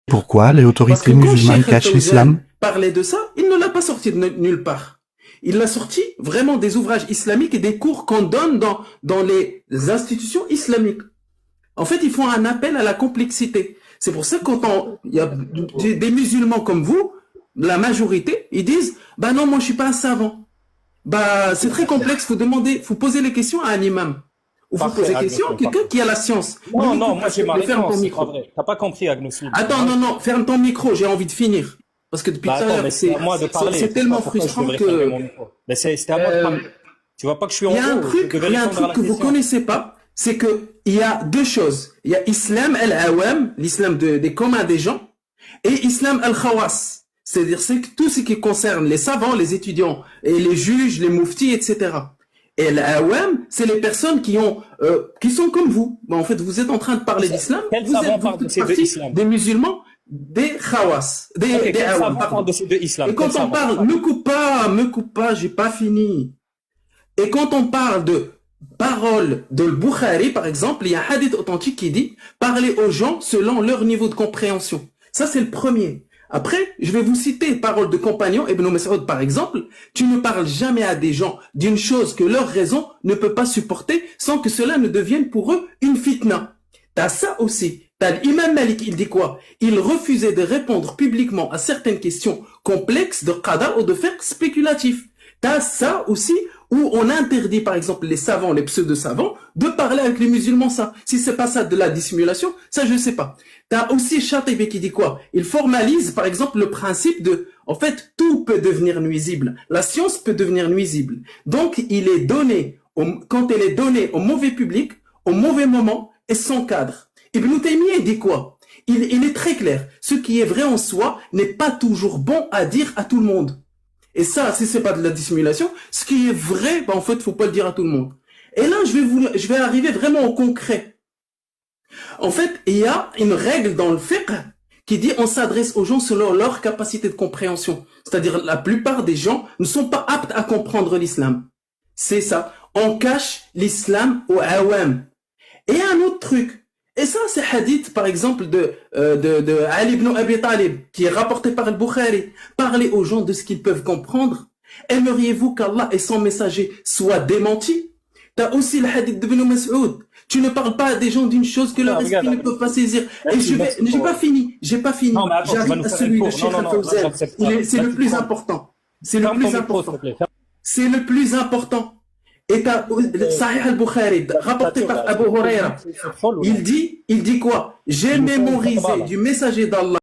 Pourquoi les Parce que autorités quand musulmanes Cheikh cachent Al-Fawzan l'islam? parlait de ça, il ne l'a pas sorti de nulle part. Il l'a sorti vraiment des ouvrages islamiques et des cours qu'on donne dans les institutions islamiques. En fait, ils font un appel à la complexité. C'est pour ça que quand il y a des musulmans comme vous, la majorité, ils disent, bah non, moi je suis pas un savant. Bah c'est très complexe, faut poser les questions à un imam. Ou faut Parfait, poser des questions à Agnosine, quelqu'un parfait. qui a la science. Ne Non, me non, coupe moi pas, s'il j'ai te ma plaît, ferme ton réponse, c'est pas micro. vrai. T'as pas compris, Agnosine. Attends, Moi, non, ferme ton micro, j'ai envie de finir. Parce que depuis bah tout à attends, l'heure, mais c'est à moi de parler. c'est Je sais pas tellement pourquoi je frustrant devrais fermer que mon micro. Mais c'était à moi de parler. Tu vois pas que je suis en il y a un haut, je truc, devais il y a un répondre à truc la que vous question. connaissez pas, c'est que il y a deux choses. Il y a Islam al-Awam, l'islam des communs des gens, et Islam al-Khawas. C'est-à-dire c'est tout ce qui concerne les savants, les étudiants, et les juges, les mouftis, etc. Et l'Awam, c'est les personnes qui sont comme vous. En fait, vous êtes en train de parler d'islam, Quel vous savant êtes parle de toute ces deux partie islams? des musulmans, des Khawas, Ok, des quel Awam, savant parle pardon. de ces deux islams? Et Quel quand on savant? parle, me coupe pas, j'ai pas fini. Et quand on parle de paroles de Bukhari, par exemple, il y a un hadith authentique qui dit « Parlez aux gens selon leur niveau de compréhension ». Ça, c'est le premier. Après, je vais vous citer paroles de compagnons. Ibn Mas'ud, par exemple, « Tu ne parles jamais à des gens d'une chose que leur raison ne peut pas supporter sans que cela ne devienne pour eux une fitna. » T'as ça aussi. T'as l'imam Malik, il dit quoi? Il refusait de répondre publiquement à certaines questions complexes de qada ou de fiqh spéculatif. T'as ça aussi où on interdit par exemple les savants, les pseudo-savants, de parler avec les musulmans ça. Si c'est pas ça de la dissimulation, ça je sais pas. T'as aussi Chatibi qui dit quoi? Il formalise par exemple le principe de, en fait, tout peut devenir nuisible. La science peut devenir nuisible. Donc il est donné, quand elle est donnée au mauvais public, au mauvais moment et sans cadre. Ibn Taymiyyah dit quoi? Il est très clair. Ce qui est vrai en soi n'est pas toujours bon à dire à tout le monde. Et ça, si c'est pas de la dissimulation, ce qui est vrai, bah en fait, faut pas le dire à tout le monde. Et là, je vais arriver vraiment au concret. En fait, il y a une règle dans le fiqh qui dit on s'adresse aux gens selon leur capacité de compréhension. C'est-à-dire la plupart des gens ne sont pas aptes à comprendre l'islam. C'est ça. On cache l'islam au awam. Et un autre truc. Et ça, c'est hadith, par exemple, de Ali ibn Abi Talib, qui est rapporté par le Bukhari. Parlez aux gens de ce qu'ils peuvent comprendre. Aimeriez-vous qu'Allah et son messager soient démentis? T'as aussi le hadith d'Ibn Mas'ud. Tu ne parles pas à des gens d'une chose que leur esprit ne peut pas saisir. Et j'ai pas fini. Non, mais attends, tu vas J'arrive nous à faire celui une de cour. Cheikh Non, non, non, Al-Fawzan. j'accepte pas. C'est Là, le tu plus prends. important. C'est le Ferme ton plus micro, s'il te important. plaît. C'est le plus important. Et t'as Sahih al-Bukhari, rapporté par Abu Huraira. Il dit quoi? J'ai mémorisé du messager d'Allah